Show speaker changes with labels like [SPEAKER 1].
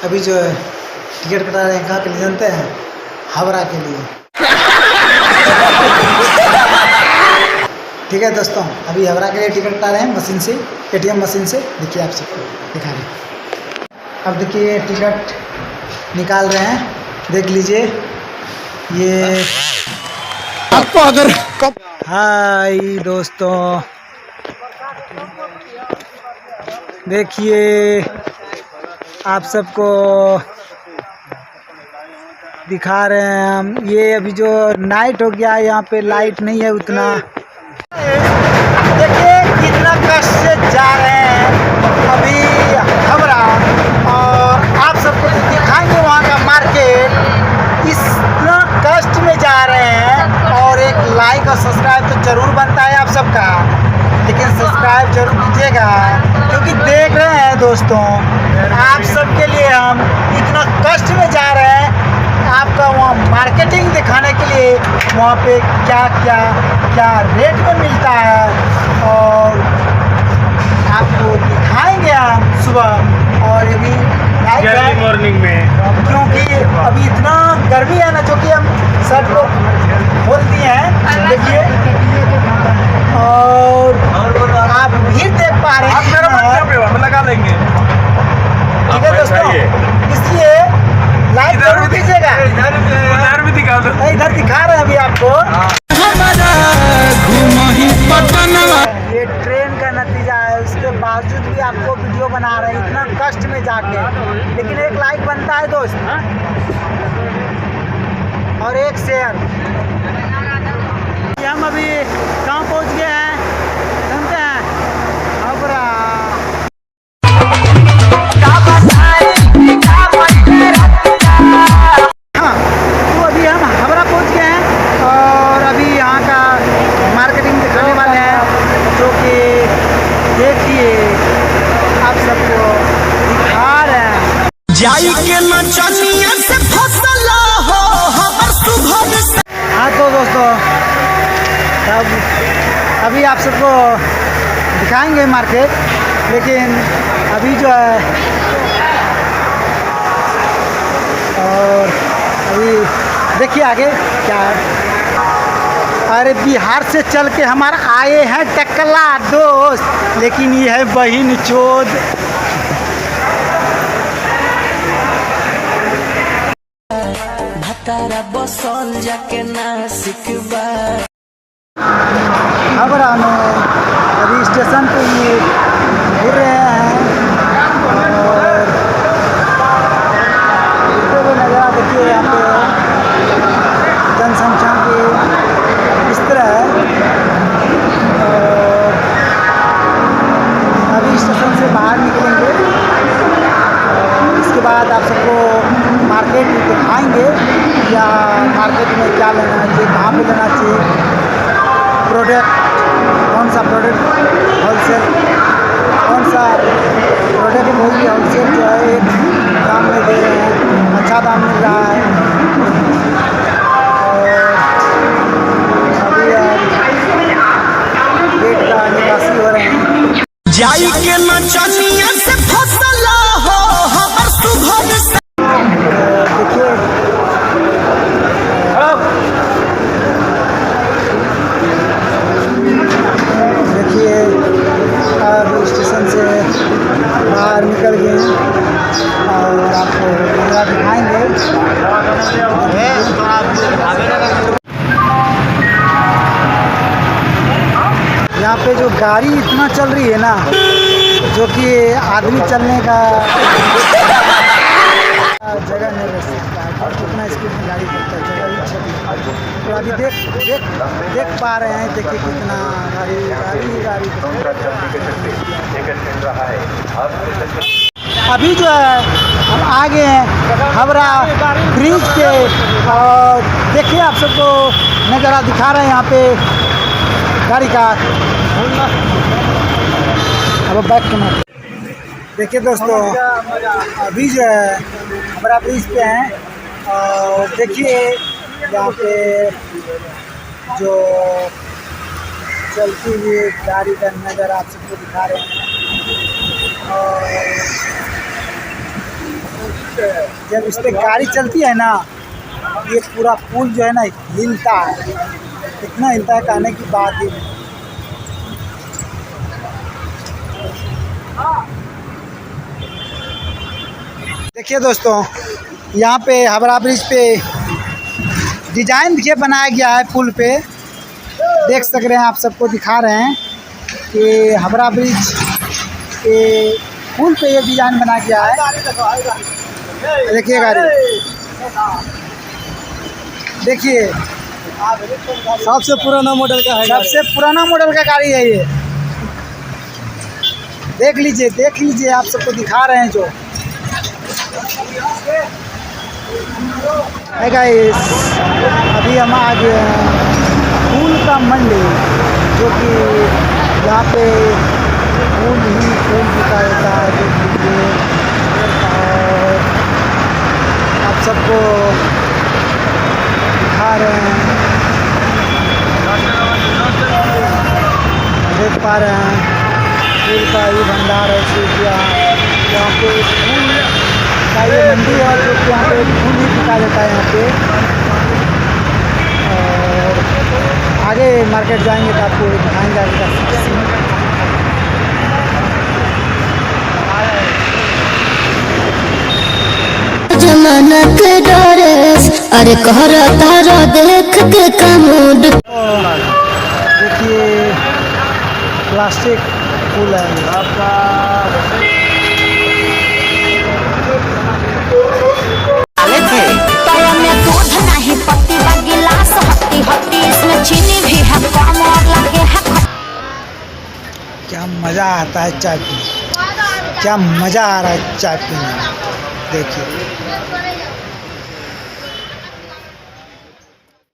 [SPEAKER 1] अभी जो है टिकट कटा रहे हैं, कहाँ के लिए जानते हैं? हावड़ा के लिए। ठीक है दोस्तों, अभी हावड़ा के लिए टिकट कटा रहे हैं मशीन से, ATM मशीन से। देखिए आप सबको दिखा रहे हैं। अब देखिए टिकट निकाल रहे हैं, देख लीजिए। ये
[SPEAKER 2] आपको अगर
[SPEAKER 1] हाय दोस्तों, देखिए आप सबको दिखा रहे हैं हम। ये अभी जो नाइट हो गया है, यहाँ पे लाइट नहीं है उतना। देखिए कितना कष्ट से जा रहे हैं अभी हावड़ा, और आप सबको तो दिखाएंगे वहाँ का मार्केट। इतना कष्ट में जा रहे हैं, और एक लाइक और सब्सक्राइब तो जरूर बनता है आप सबका, लेकिन सब्सक्राइब जरूर कीजिएगा, क्योंकि देख रहे हैं दोस्तों आप सबके लिए हम इतना कष्ट में जा रहे हैं। आपका वहाँ मार्केटिंग दिखाने के लिए वहाँ पे क्या रेट में मिलता है, और आपको दिखाएंगे हम सुबह और अभी नाइट
[SPEAKER 3] मॉर्निंग में,
[SPEAKER 1] क्योंकि अभी इतना गर्मी है ना, जो कि हम शर्ट को खोल दिए हैं, देखिए। और आप भीड़ देख पा रहे हैं,
[SPEAKER 3] हम लगा लेंगे।
[SPEAKER 1] ठीक है दोस्तों, इसलिए लाइक जरूर कीजिएगा।
[SPEAKER 3] इधर भी दिखा दो,
[SPEAKER 1] इधर दिखा रहे हैं अभी आपको। ये ट्रेन का नतीजा है, उसके बावजूद भी आपको वीडियो बना रहे हैं इतना कष्ट में जाके, लेकिन एक लाइक बनता है दोस्त, और एक शेयर। हम अभी कहाँ पहुँच गए हैं जानते हैं? हावड़ा। हाँ, तो अभी हम हावड़ा पहुँच गए हैं, और अभी यहाँ का मार्केटिंग दिखाने वाले हैं, जो कि देखिए आप सबको दिखा रहे हैं।
[SPEAKER 2] जाई के नचनिया से फसला हो हमर सुभग से।
[SPEAKER 1] हाँ तो दोस्तों, अब अभी आप सबको दिखाएंगे मार्केट, लेकिन अभी जो है, और अभी देखिए आगे क्या है। अरे बिहार से चल के हमारा आए हैं टकला दोस्त, लेकिन ये है बहिन चोद।
[SPEAKER 2] भतारा बसल जाके ना सिकबा।
[SPEAKER 1] हावड़ा में अभी स्टेशन पे ये घूर रहे हैं, और देखते हुए नज़ारा देखिए। यहाँ पे जनसंख्या की इस तरह है, और अभी स्टेशन से बाहर निकलेंगे, और इसके बाद आप सबको मार्केट दिखाएंगे, या मार्केट में क्या लेना चाहिए, कहाँ पे लेना चाहिए, प्रोडक्ट कौन सा प्रोडक्ट होलसेल, कौन सा प्रोडक्ट होलसेल जो है एक दाम में दे रहे हैं, अच्छा दाम मिल रहा है। और अभी गेट का निकासी हो रहे हैं।
[SPEAKER 2] जाई के नचनिया से फसला हो हमर सुभग से।
[SPEAKER 1] देखिए अब स्टेशन से बाहर निकल गए हैं, और आपको नज़ारा दिखाएंगे। यहाँ पे जो गाड़ी इतना चल रही है ना, जो कि आदमी चलने का जगह नहीं रह सकता है, कितना स्पीड में गाड़ी चलता है, जगह भी छठी। तो अभी देख पा रहे हैं, देखिए कितना गाड़ी। अभी जो है हम आ गए हैं हावड़ा ब्रिज पे, और देखिए आप सबको नज़ारा दिखा रहे हैं यहाँ पे गाड़ी का। अब बैक करना। देखिए दोस्तों, अभी जो है हावड़ा ब्रिज पे हैं, और देखिए यहाँ पे जो चलती हुई गाड़ी का नज़र आप सबको दिखा रहे हैं। और जब इस पर गाड़ी चलती है ना, ये पूरा पुल जो है ना हिलता है, इतना हिलता है कहने की बात ही नहीं। देखिए दोस्तों, यहाँ पे हावड़ा ब्रिज पे डिजाइन देखिए बनाया गया है पुल पे, देख सक रहे हैं, आप सबको दिखा रहे हैं कि हावड़ा ब्रिज के पुल पे ये डिजाइन बना गया है। देखिए गाड़ी, देखिए
[SPEAKER 3] सबसे पुराना मॉडल का है,
[SPEAKER 1] सबसे पुराना मॉडल का गाड़ी है ये। देख लीजिए, आप सबको दिखा रहे हैं जो है गाइस। अभी हम आ गए हैं फूल का मंडी, जो कि यहाँ पे फूल ही फूल बिका जाता है। देख लीजिए, और आप सबको दिखा रहे हैं, देख पा रहे हैं फूल का ही भंडार है। यहाँ पे फूल का ये मंडी है, जो कि यहाँ पे फूल ही बिका जाता है यहाँ पे। और आगे मार्केट जाएंगे तो आपको दिखाएंगे आगे का सीन।
[SPEAKER 4] जमाना के डरे अरे कहर तारा देख के कमूड।
[SPEAKER 1] देखिए प्लास्टिक फूल है आपका।
[SPEAKER 4] पाया में दूध नहीं पत्ती का गिलास हट्टी हट्टी, इसमें चीनी भी है कम और लगे है।
[SPEAKER 1] क्या मज़ा आता है चाय पीने, क्या मज़ा आ रहा है चाय पीने में। देखिए